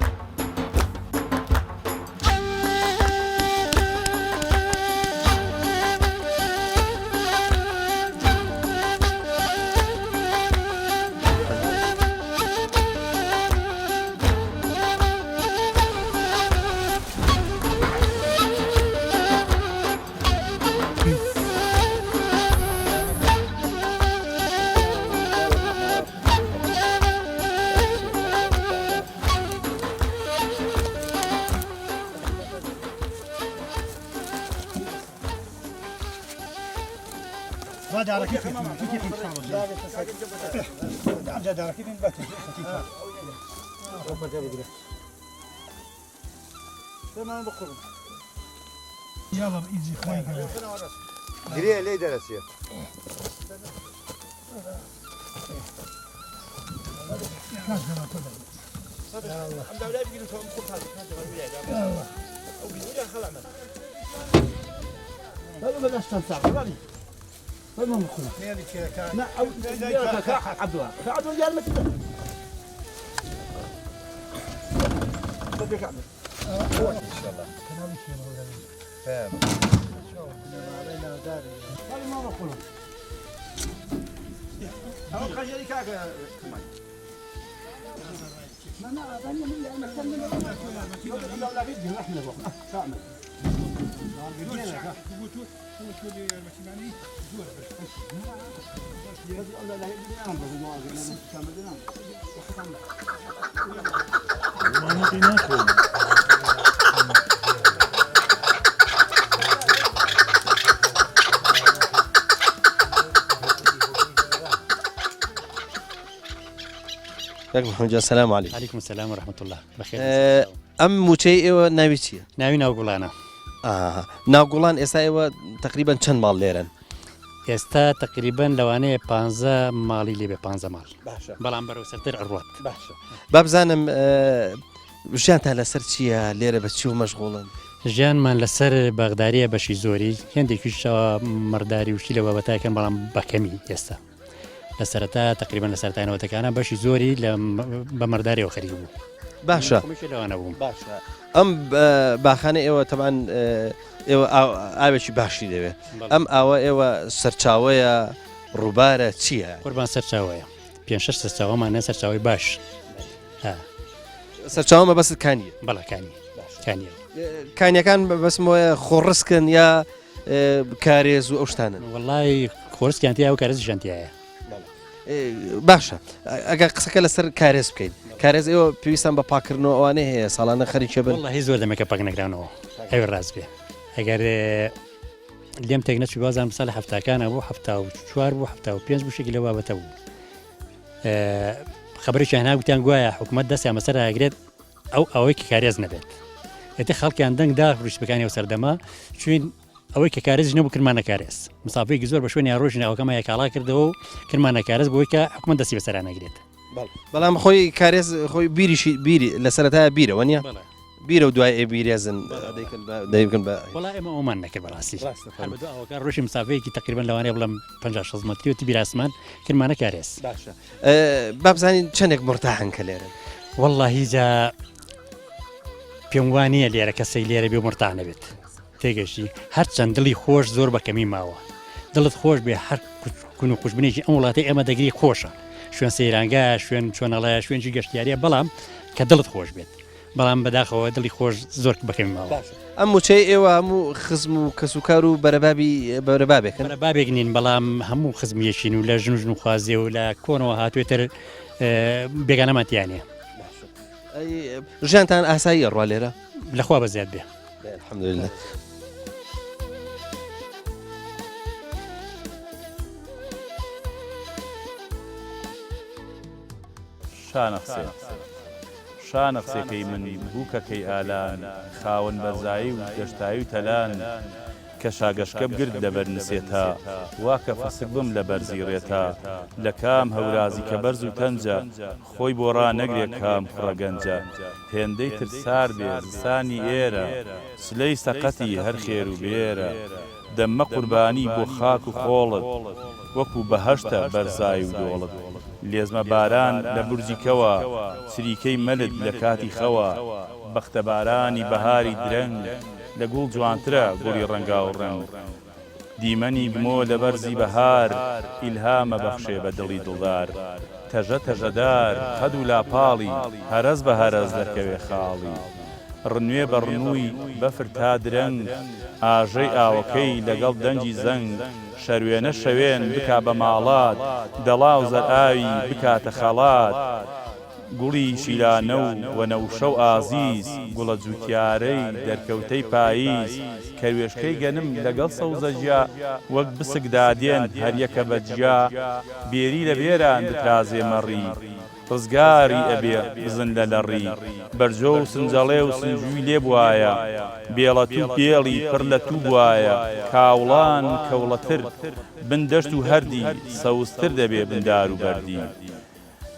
Geriye ne deresi? السلام عليكم. عليكم السلام ورحمة الله بخير. أم موچەی ئێوە ناوی چییە؟ ناوی ناوگوڵانە. ناوگوڵان ئێستا ئێوە تقریبان چەند ماڵ لێرن؟ ئێستا تقریبان لەوانەیە 15 ماڵی لێ بێ 15 ماڵ. بەڵام بەرەو سەرتر ئەڕوات. با بزانم ژیانتان لەسەر چییە لێرە بە چی و مەشغوڵن ژیانمان لەسەر بەغداریە بەشی زۆری هێندێکیشەوە مەرداری وشی لە بابەتاکەن بەڵام بەکەمی ئێستا لە سەرەتا تقریبان لە سەرتانەوەتەکانە بەشی زۆری بە مەرداریەوە خەریک بوو باشە لەوانە بووم ئەم باخانە ئێوە تەمان ئێوە ئاوێکی باشی دەوێت ئەم ئاوە ئێوە سەرچاوەیە ڕووبارە چییە؟ قوربان سەرچاوەیە 5-6 سەرچاوەمانە سەرچاوی باش سەرچاومە بەست کانی بەڵا کانی کانیەکان بەسمەوەی خۆڕسکن یا کارێز و ئەو شتانن وڵی خۆرسکیانتیە و کارێز ژانتیایە باشە ئەگە قسەکە لەسەر کارێز بکەین کارێز ئێوە پێویستان بە پاکردنەوە ئەوانەیە هەیە ساڵانە خەریکە بن وڵی زۆر دەمەکە پاک نەکرانەوە ئەوێ ڕاست بێ ئەگەر لێم تێک نەچوی بازان ساڵ هەفتاکانە بوو 74 بوو 75 بوو شێکی لە بابەتە بوو خبرێکی هەناگوتیان گوایە حکوومەت دەستیان بەسەر ئاگرێت ئەوەی کە کارێز نەبێت ئێتە خەڵکیان دەنگدا ڕوشتەکانی و سەردەما چوین ئەوەی کە کارێز نەبوو کرمانە کارێز مسافەیەکی زۆر بە شوێنی ڕۆژنی ئەوکەمە یەکاڵا کردەوە و کرمانە کارێز بۆی کە حکوومەت دەستی بەسەران نەگرێت بەڵام خۆی کارێز خۆی بیری لە سەرەتایە بیرەوە نیە بیرە و دوای بیرێزن دەیکن بە وڵا ئێمە ئەومان نەکرد بەڕاستی ئەوکار ڕۆژی مسافەیەکی تقریبان لەوانەیە بڵم 50-60 مەتریوتی بیراسمان کرمانە کارێز بابزانین چەندێک مرتاحن کە لێرە والله جا پێم وانە لێرە کەسەی لێرە بێ مرتاح نەبێت تێگەشتی هەرچەند دڵی خۆش زۆر بەکەمی ماوە دڵت خۆش بێ هەر کون و خوشبنێکی ئەم وڵاتی ئێمە دەگری خۆشە شوێن سەیرانگا شوێن چۆنەڵایە شوێنی گەشتیاریە بەڵام کە دڵت خۆش بێت بەڵام بەداخەوە دڵی خۆش زۆر بەکەمی ماوە ئەم موچەی ئێوە هەموو خزم و کەسوکار و بەرەبابێکن بابێک نین بەڵام هەموو خزمیەشین و لە ژن و خوازیێ و لە کۆنەوە هاتوێتر بێگانەماتیانێ ژیانتان ئاسایی ڕوا لێرە لەخوا بەزیاد بێ الحەمدولله شانە قسێکەی من بووکەکەی ئالان خاوەن بەرزایی و گەشتایی و تەلان کە شاگەشکە بگرت لەبەر نسێتە واکە فەسک بم لە بەرزیڕێتە لە کام هەورازی کە بەرز و تەنجە خۆی بۆ ڕانەگرێ کام فڕەگەنجە هێندەی ترسار بێ زستانی ئێرە سلەی سەقەتی هەر خێر و بێرە دەممە قوربانی بۆ خاک و خۆڵت وەکو بەهەشتە بەرزایی و دۆڵت لێزمە باران لە بورجیکەوە سریکەی مەلت لە کاتی خەوە بەختە بارانی بەهاری درەنگ لە گوڵ جوانترە گوڵی ڕەنگا و ڕەنگ دیمەنی بمۆ لە بەرزی بەهار ئیلهامە بەخشێ بە دڵی دڵدار تەژە تەژەدار قەد و لاپاڵی هەرەز بە هەرەز دەرکەوێ خاڵی ڕنوێ بە ڕنووی بەفر تا درەنگ ئاژەی ئاوەکەی لەگەڵ دەنجی زەنگ شەروێنە شەوێن بکا بە ماڵات دەڵاو زەرئاوی بکاتە خەڵات گوڵی شیلانە و وەنەوشە و ئازیز گوڵە جووتیارەی دەرکەوتەی پاییز کەروێشکەی گەنم لەگەڵ سەوزەجیا وەک بسک دادێن هەریەکە بەجیا بێری لە بێران دترازێ مەڕی ڕزگاری ئەبێ بزن لە لەڕی بەرجۆ و سنجەڵێ و سنجووی لێ بوایە بێڵەت و پێڵی پڕ لە تو بوایە کاوڵان کەوڵەتر بندەشت و هەردی سەوزتر دەبێ بندار و بەردی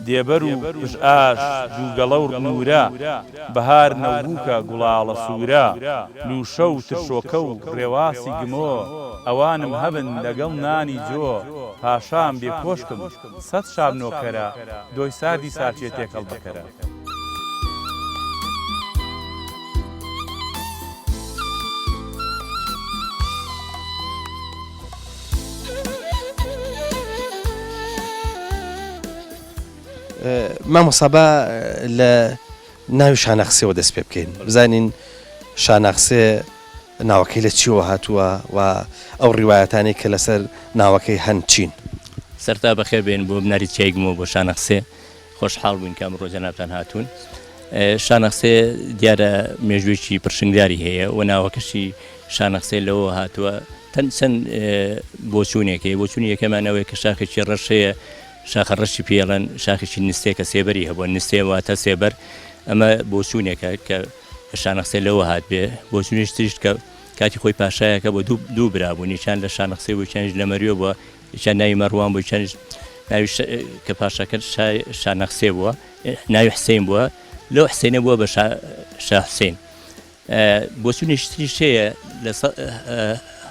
دێبەر و پشئاش دووگەڵە و نورە بەهار نەوبووکە گوڵاڵە سوورە لوشە و ترشۆکە و ڕێواسی گمۆ ئەوانم هەبن لەگەڵ نانی جۆ پاشام بێ کۆشکم 100 شام نۆکەرە دۆی ساردی ساچێ تێکەڵ بکەرە مامۆسابا لە ناوی شانەخسیەوە دەست پێ بکەین بزانین شانەخسێ ناوەکەی لە چیوە هاتووە و ئەو ڕیوایەتانی کە لەسەر ناوەکەی هەن چین سەرتا بەخێر بێن بۆ بناری چایگمەوە بۆ شانەخسێ خۆشحاڵ بووین کە ئەمڕۆ جەنابتان هاتوون شانەخسێ دیارە مێژوویەکی پرشنگداری هەیە و ناوەکەشی شانەخسێ لەوە هاتووە چەند بۆچوونێکی بۆچوونی یەکەمانەوەی کە شاخێکی ڕەشەیە شاخە ڕەشی پێڵەن شاخێکی نستێکە سێبەری هەبووە نستێ واتە سێبەر ئەمە بۆچوونێکە کە شانەخسێ لەوە هات بێ بۆچوونیش تریشت کە کاتی خۆی پاشایەکە بۆ دوو برابوو نیچان لە شانەخسێ بۆ چەندش لە مەریۆ بووە یان ناوی مەڕوان بۆ چەندش ناوی کە پاشەکە شانەخسێ بووە ناوی حسێن بووە لەو حسێنە بووە بە شاه حوسێن بۆ چونیشتری شەیە لە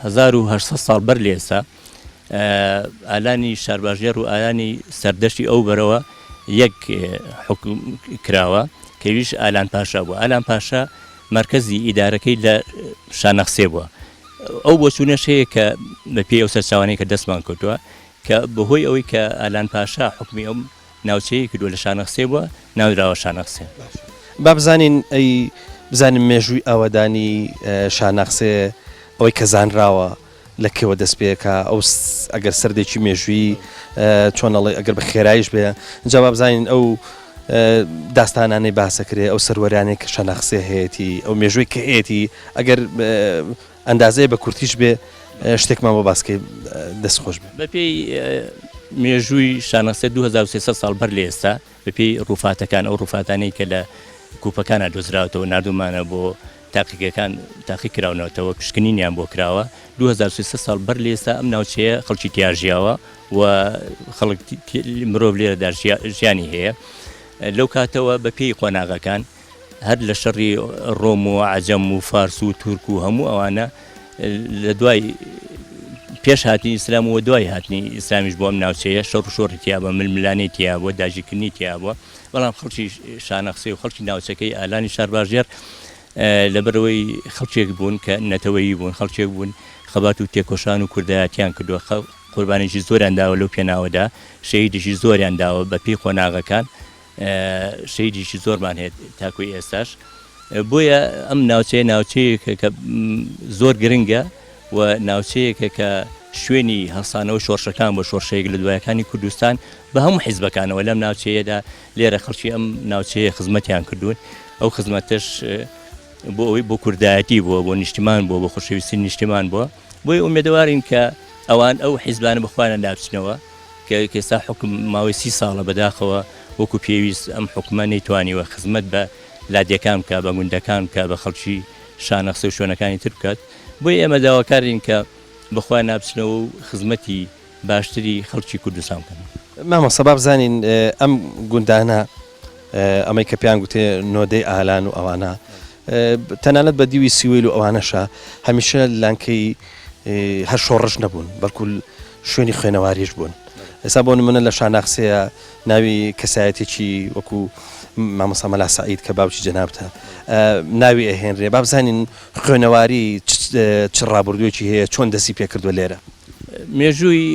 1800 ساڵ بەر لە ئێستا ئالانی شارباژێر و ئالانی سەردەشتی ئەو بەرەوە یەک حکم کراوە کەویش ئالان پاشا بووە ئالان پاشا مرکزی ئیدارەکەی لە شانەخسێ بووە ئەو بۆ چوونەش هەیە کە بە پێی ئەو سەرچاوانەی کە دەستمان کردووە کە بەهۆی ئەوەی کە ئالان پاشا حکمی ئەم ناوچەیە کردووە لە شانەخسێ بووە ناودراوە شانەخسێ با بزانین ئەی بزانین مێژووی ئاوەدانی شانەخسێ ئەوەی کە زانراوە لە کێوە دەست پێەکە ئەو ئەگەر سەردێکی مێژووی چۆنەڵێ ئەگەر بە خێرایش بێ اینجا با بزانین ئەو داستانانەی باسەکرێ ئەو سەروەرانێک کە شانەخسێ هەیەی ئەو مێژووی کە هەیەی ئەگەر ئەندازەیە بە کورتیش بێ شتێکمان بۆ باسکەی دەستخۆش بێ بە پێی مێژووی شانەخسێ 2300 ساڵ بەر لە ئێستا بە پێی ڕووفاتەکان ئەو ڕووفاتانەی کە لە کوپەکانە دۆزراوەتەوە نردومانە بۆ تاقیەکان تاقی کراونەوەتەوە پشکنینیان بۆ کراوە 2300 ساڵ بەر لە ئێستا ئەم ناوچەیە خەڵکی تیاژیاوە و خەڵک مرۆڤ لێرەدا ژیانی هەیە لەو کاتەوە بە پێی قۆناغەکان هەر لە شەڕی ڕۆم و عەجەم و فارس و تورک و هەموو ئەوانە لە دوای پێش هاتنی ئیسلام و دوای هاتنی ئیسلامیش بۆ ئەم ناوچەیە شەڕ و شۆڕی تیا بووە ململانەی تیا بووە داژیکردنی تیا بووە بەڵام خەڵکی شانەخسێ و خەڵکی ناوچەکەی ئالانی شارباژێر لەبەرەوەی خەڵکێک بوون کە نەتەوەیی بوون خەڵکێک بوون خەبات و تێکۆشان و کوردایەتیان کردووە قوربانێکی زۆریان داوە لەو پێناوەدا شەهیدێکی زۆریان داوە بە پێی قۆناغەکان شەهیدێکی زۆرمان هەیە تاکوی ئێستاش بۆیە ئەم ناوچەیەکە کە زۆر گرنگە و ناوچەیەکە کە شوێنی هەڵسانەوە شۆڕشەکان بۆ شۆڕشەیەک لە دوایەکانی کوردستان بە هەموو حیزبەکانەوە لەم ناوچەیەدا لێرە خەڵکی ئەم ناوچەیە خزمەتیان کردوون ئەو خزمەتش بۆ ئەوەی بۆ کوردایەتی بووە بۆ نیشتیمان بووە بۆ خۆشەویستی نیشتیمان بووە بۆی ئومێدەوارین کە ئەوان ئەو حیزبانە بخوانە ناوچنەوە کە ئێستا حکم ماوەی 30 ساڵە بەداخەوە وەکو پێویست ئەم حکومە نەیتوانیوە خزمەت بە لادیەکان بکە بە گوندەکان بکە بە خەڵکی شانەخسە و شوێنەکانی تر بکات بۆی ئێمە داواکارین کە بخوا نابچنەوە و خزمەتی باشتری خەڵکی کوردستان بکەن مامۆستا با بزانین ئەم گوندانە ئەمەی کە پێیان گوتێ نۆدەی ئالان و ئەوانە تەنانەت بە دیوی سیویل و ئەوانەشە هەمیشە لانکەی هەر شۆڕش نەبوون بەڵکو شوێنی خوێنەواریش بوون ئێستا بۆ نمونە لە شانەخسەیە ناوی کەسایەتێکی وەکو مامۆستا مەلا سەعید کە باوکی جەنابتە ناوی ئەهێنرێ با بزانین خوێنەواری چ ڕابردوویەکی هەیە چۆن دەستی پێکردووە لێرە مێژووی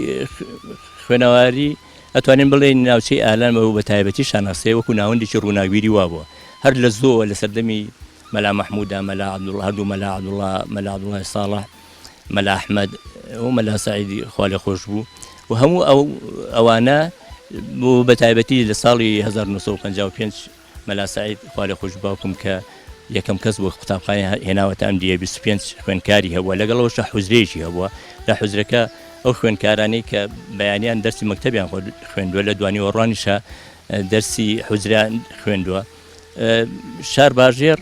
خوێنەواری ئەتوانین بڵێن ناوچەی ئالان بە تایبەتی شانەخسێ وەکو ناوەندێکی ڕووناگیری وابووە هەر لە زۆوە لە سەردەمی مەلا مەحموودا مەلا عەبدوڵڵا هەردوو مەلا عەبدوڵڵای ساڵح مەلا ئەحمەد و مەلا سەعیدی خوا لێ خۆش بوو و هەموو ئەوانە بۆ بە تایبەتی لە ساڵی 1955 مەلا سەعید خوا لێ خۆش باوکم کە یەکەم کەس بۆ قوتابخانە هێناوەتە ئەم دیە 25 خوێندکاری هەبووە لەگەڵەوەشە حوزرەیەکی هەبووە لە حوزرەکە ئەو خوێندکارانەی کە بەیانیان دەرسی مەکتەبیان خوێندووە لە دوانی وەڕوانیشە دەرسی حوزریان خوێندووە شارباژێر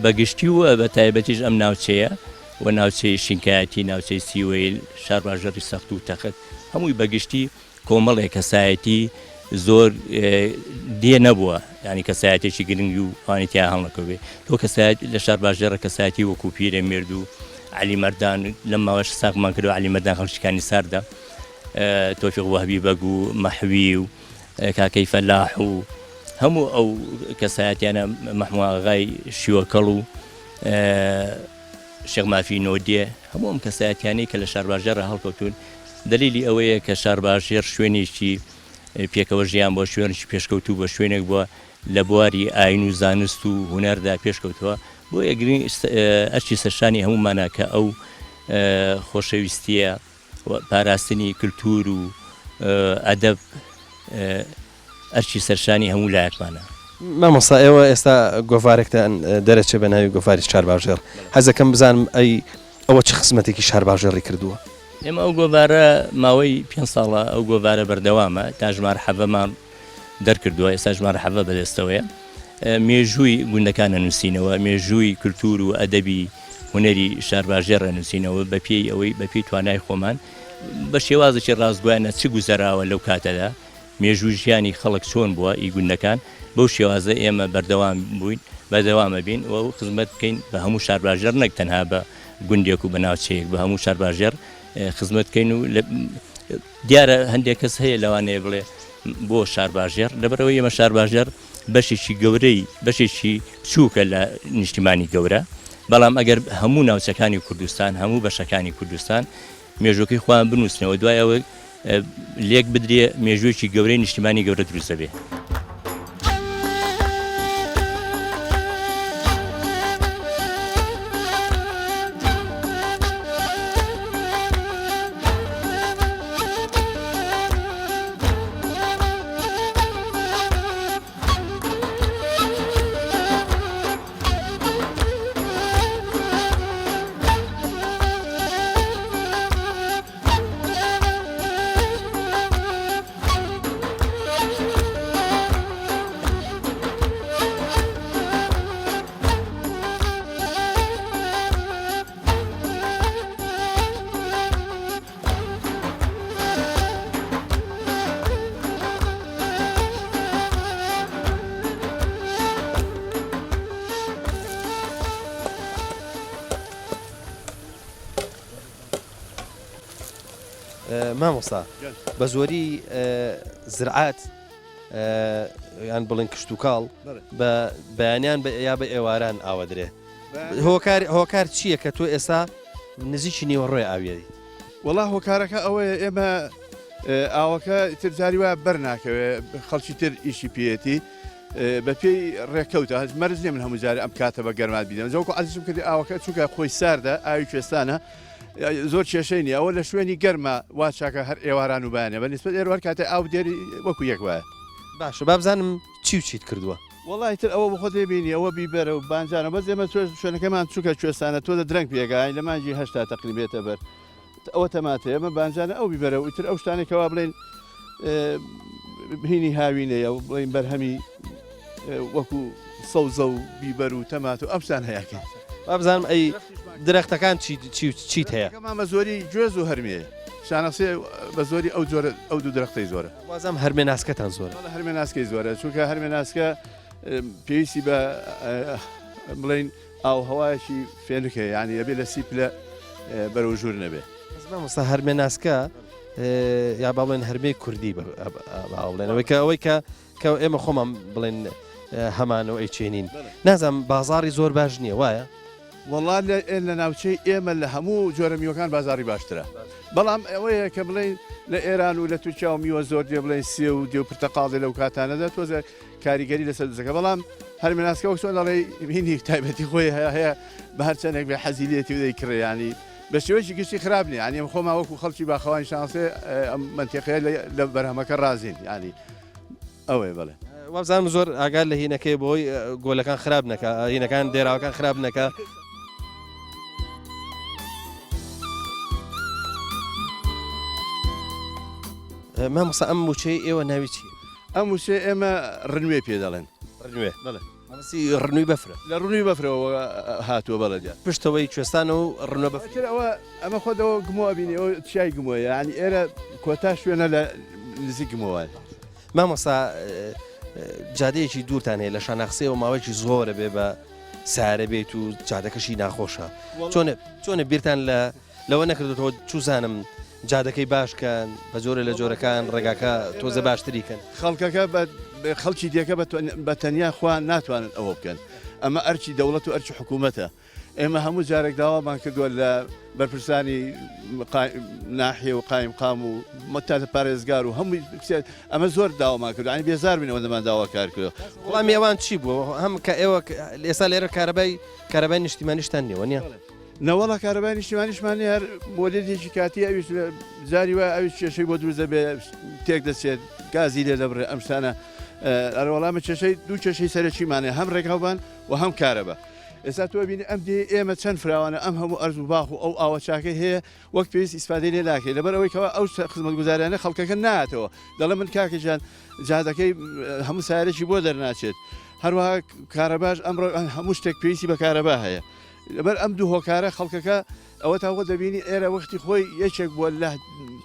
بەگشتی وە بە تایبەتیش ئەم ناوچەیە و ناوچەی شینکایەتی ناوچەی سیوەیل شارباژێری سەخت و تەخت هەمووی بەگشتی کۆمەڵێک کەسایەتی زۆر دێ نەبووە ینی کەسایەتێکی گرنگی و وانیتیا هەڵنەکەوێ تۆ کەسایەت لە شارباژێرە کەسایەتی وەکو پیرە مێرد و علی مەردان لەم ماوەش ساقمان کردو علی مەردان خەڵکیەکانی ساردا تۆفیق وهبی بەگ و مەحوی و کاکەی فەلاح و هەموو ئەو کەسایەتیانە مەحموود ئاغای شیوەکەڵ و شێخ مافی نۆدیە هەموو ئەم کەسایەتیانەی کە لە شارباژێرە هەڵکەوتون دلیلی ئەوەیە کە شارباژێر شوێنێکی پێکەوە ژیان بۆ شوێنێکی پێشکەوتوو بە شوێنێک بووە لە بواری ئاین و زانست و هونەردا پێشکەوتووە بۆ یەگرنگ ئەرچی سەرشانی هەمومانە کە ئەو خۆشەویستیە پاراستنی کللتور و ئەدەب ئەرچی سەرشانی هەموو لایەکمانە مامۆستا ئێوە ئێستا گۆڤارێکتان دەرەچێ بە ناوی گۆڤاری شارباژێر حەزەکەم بزانم ئەوە چه خزمەتێکی شارباژێڕی کردووە ئێمە ئەو گۆڤارە ماوەی 5 ساڵە ئەو گۆڤارە بەردەوامە تا ژمارە حەڤەمان دەرکردووە ئێستا ژمارە حەڤە بەدەستەوەیە مێژووی گوندەکانە نووسینەوە مێژووی کللتور و ئەدەبی هوەری شارباژێرە نووسینەوە بە پێی ئەوەی بە پێی توانای خۆمان بە شێوازێکی ڕاستگویانە چ گوزەراوە لەو کاتەدا مێژووی ژیانی خەڵک چۆن بووە ئی گوندەکان بەو شێوازە ئێمە بەردەوام بووین بەدەوامە بین و خزمەت بکەین بە هەموو شارباژێر نەک تەنها بە گوندێک و بە ناوچەیەک بە هەموو شارباژێر خزمەت بکەین و دیارە هەندێک کەس هەیە لەوانەیە بڵێ بۆ شارباژێر لەبەرەوەی ئێمە شارباژێر بەشێکی گەورەی بەشێکی بچووکە لە نیشتیمانی گەورە بەڵام ئەگەر هەموو ناوچەکانی کوردستان هەموو بەشەکانی کوردستان مێژوەکەی خۆیان بنووسنەوە دوایەوە لێک بدرێ مێژوویەکی گەورەی نیشتیمانی گەورە دروستە بێ. مامۆستا بە زۆری زرعات یان بڵێن کشت و کاڵ بە بەیانیان یا بە ئێواران ئاوە درێ هۆکار چییە کە تۆ ئێستا نزیکی نیوەڕۆی ئاویێری وەڵا هۆکارەکە ئەوەیە ئێمە ئاوەکە ترجاری وایە بەرناکەوێت خەڵکی تر ئیشی پێێتی بە پێی ڕێکەوتە مەرز نیە من هەموو جارە ئەم کاتە بە گەرمات بیدەم زەوکو عزیزم کردی ئاوەکە چونکە خۆی ساردە ئاوی کوێستانە زۆر کێشەی نیە ئەوە لە شوێنی گەرمە وا چاکە هەر ئێواران و بانێ بە نسبەت ئێوار کاتە ئاو دێری وەکو یەک وایە باشە با بزانم چی و چیت کردووە وڵی تر ئەوە بخۆ دەبینی ئەوە بیبەرە و بانجانە بەس ئێمە شوێنەکەمان چووکە کوێستانە تۆ لە درەنگ پێگای لە مانجی هەشتا تەقریبێتە بەر ئەوە تەماتە ئێمە بانجانە ئەو بیبەرە و ئیتر ئەو شتانێکەوە بڵێن هینی هاوینەیە و بڵین بەرهەمی وەکو سەوزە و بیبەر و تەمات و ئەمسان هەیەکەین با بزانم ئەی درەختەکان چیت هەیە ئەمە زۆری گوێز و هەرمەیە شانەسێ بە زۆری ئەو دوو درەختەی زۆرە وازم هەرمێ ناسکەتان زۆرە هەرمێ ناسکەی زۆرە چونکە هەرمێ ناسکە پێویستی بە بڵین ئاو هەوایەکی فێنکە یعنی ئەبێ لە سیپلە بەرەو ژوور نەبێ مامۆستا هەرمێ ناسکە یا با بڵێن هەرمەی کوردی بڵێنەوەی کە ئەوەی کە ئێمە خۆمان بڵێن هەمانەوە ئەیچێنین نازانم بازاڕی زۆر باش نییە وایە وەڵا لە ناوچەی ئێمە لە هەموو جۆرە میوەکان بازاری باشترە بەڵام ئەوەیە کە بڵێن لە ئێران و لە تورکیا و میوە زۆر دێ بڵێن سێ و دێ و پرتەقاڵی لەو کاتانەدا تۆزە کاریگەری لەسەر دەکە بەڵام هەرمێناسکە وەک چۆن دەڵێ هینی تایبەتی خۆی هەیە بە هەر چەندێک بێ حەزیلێتی و دەیکڕێ ینی بە شێوەیەکی گشتی خراپ نیە ینی خۆما وەکو خەڵکی باخەوانی شانسێ ئەم منتیقەیە لە بەرهەمەکە رازین ینی ئەوەیە بڵێ وابزانم زۆر ئاگال لە هینەکەی بۆی گۆلەکان خراپ نەکە هینەکان دێراوەکان خراپ نەکە مامۆستا ئەم موچەی ئێوە ناوی چی؟ ئەم موچێ ئێمە ڕنوێ پێ دەڵێن ڕنوێ ئەمەسی ڕنووی بەفرە لە ڕوونی بەفرەوە هاتووە بەڵەدیان پشتەوەی کوێستان و ڕنوە بەفر ئەوە ئەمە خۆدەوە گمۆ بینی ئەو چای گمۆیە ینی ئێرە کۆتا شوێنە لە نزیک گمۆوان مامۆستا جادەیەکی دوورتان هەیە لە شانەخسێەوە ماوەیەکی زۆرە بێ بە سارە بێت و جادەکەشی ناخۆشە چۆنە بیرتان لەوە نەکردێتەوە چوزانم جادەکەی باشکەن بە جۆرە لە جۆرەکان ڕێگاکە تۆزە باشتریکەن خەڵکەکە خەڵکی دیەکە بە تەنیا خوا ناتوانن ئەوە بکەن ئەمە ئەرچی دەوڵەت و ئەرچی حکوومەتە ئێمە هەموو جارێک داوامان کردووە لە بەرپرسانی ناحیە و قایم قام و مەتاتە پارێزگار و هەمووی ئەمە زۆر داوامان کردو ئەنی بێزار بینەوە دەمان داوا کار کردو وڵام میێوان چی بووە هەم کە ئێوە ئێستا لێرە کارەبای نیشتیمانیشتان نیوە نیە نەوەڵە کارەبای نیشتیمانیشمانی هەر مۆلێدێکی کاتی ئەویش زاری وای ئەویش کێشەی بۆ دروست دەبێ تێک دەچێت گازی لێ دەبڕێ ئەم شتانە ئەوەڵامە کێشەی دوو کێشەی سەرەکیمانێ هەم ڕێکاوبان و هەم کارەبە ئێستا تۆ بینی ئەم دێ ئێمە چەند فراوانە ئەم هەموو ئەرز و باخ و ئەو ئاوە چاکەی هەیە وەک پێویست ئیسپادەی لێ ناکەی لەبەر ئەوەی کەەوە ئەو خزمەت گوزاریانە خەڵکەکە ناتەوە دەڵێ من کاکەجان جادەکەی هەموو سارێکی بۆ دەرناچێت هەروەها کارەباش ئەمڕۆ هەموو شتێک پێویستی بە کارەبا هەیە لەبەر ئەم دوو هۆکارە خەڵکەکە ئەوە تاوە دەبینی ئێرە وەختی خۆی یەکێک بووە لە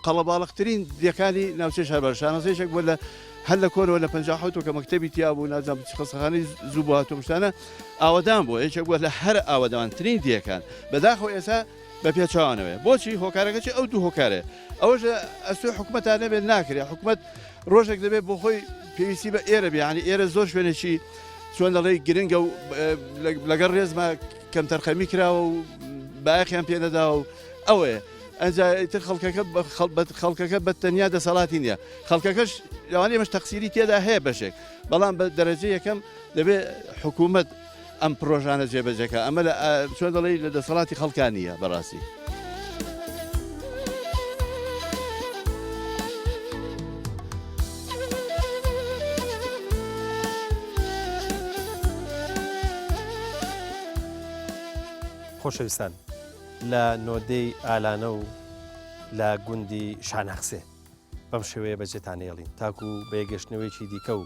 قەڵەباڵقترین دیەکانی ناوچەی شاربەر شانەزێشێک بووە لە هەر لە کۆنەوە لە 1950 کە مەکتەبی تیا بوو نازانم خەسەخانەی زوو بوو هاتۆ شتانە ئاوەدان بوو یەکێک بووە لە هەر ئاوەدانترین دیەکان بەداخەوە ئێستا بە پێچوانەوەی بۆچی هۆکارەکەی ئەو دوو هۆکارێ ئەوەش ئەسوی حکوومەتان نەبێت ناکرێت حکوومەت ڕۆژێک دەبێت بۆ خۆی پێویستی بە ئێرە بیانی ئێرە زۆر شوێنێکی چۆن دەڵێ گرنگە و لەگەڵ ڕێزمە کەم تەرخەمی کراوە و باەخیان پێدەدا و ئەوەیە ئەنجتر خەڵکەکە بە تەنیا دەسەڵاتی نییە خەڵکەکەش لەوانێ مەش تەقسیری تێدا هەیە بەشێک بەڵام بە دەرەجە یەکەم دەبێت حکوومەت ئەم پرۆژانە جێبەجەکە ئەمە چۆن دەڵێ لە دەسەڵاتی خەڵکان نییە بەڕاستی. خۆشەویستان لە نۆدەی ئالانە و لە گوندی شانەخسێ بەم شێوەیە بەجێتانێڵین تاکو و بەیەگەشتنەوەیکی دیکە و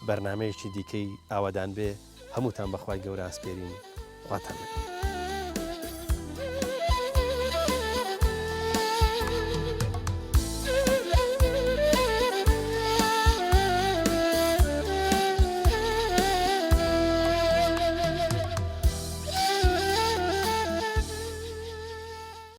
بەرنمەیەکی دیکەی ئاوادان بێ هەمووتان بەخوای گەورە ئاسپێرین خواتان بێت.